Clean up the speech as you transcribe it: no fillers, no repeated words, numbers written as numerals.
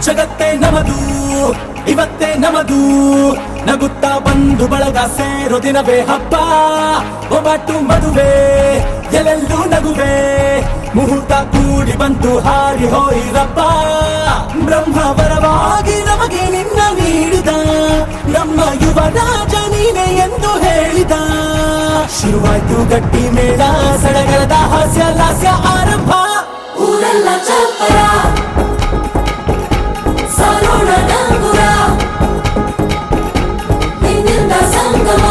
ಜಗತ್ತೇ ನಮದು ಇವತ್ತೇ ನಮದು ನಗುತ್ತಾ ಬಂದು ಬಳಗ ಸೇರೋ ದಿನವೇ ಹಬ್ಬ ಒಬ್ಬಟ್ಟು ಮದುವೆ ಎಲ್ಲೆಲ್ಲೂ ನಗುವೆ ಮುಹೂರ್ತ ಕೂಡಿ ಬಂತು ಹಾರಿ ಹೋಯಿರಪ್ಪ ಬ್ರಹ್ಮ ವರವಾಗಿ ನಮಗೆ ನಿನ್ನ ನೀಡಿದ ನಮ್ಮ ಯುವ ರಾಜ ನೀನೆ ಎಂದು ಹೇಳಿದ ಶುರುವಾಯ್ತು ಗಟ್ಟಿ ಮೇಳ ಸಡಗರದ ಹಾಸ್ಯ ಲಾಸ್ಯ ಆರಂಭ ಊರೆಲ್ಲ ಚಪ್ಪರ ಸಾರೋಣ ನಂಗುರ ನಿನ್ನಿಂದ ಸಂಗಮ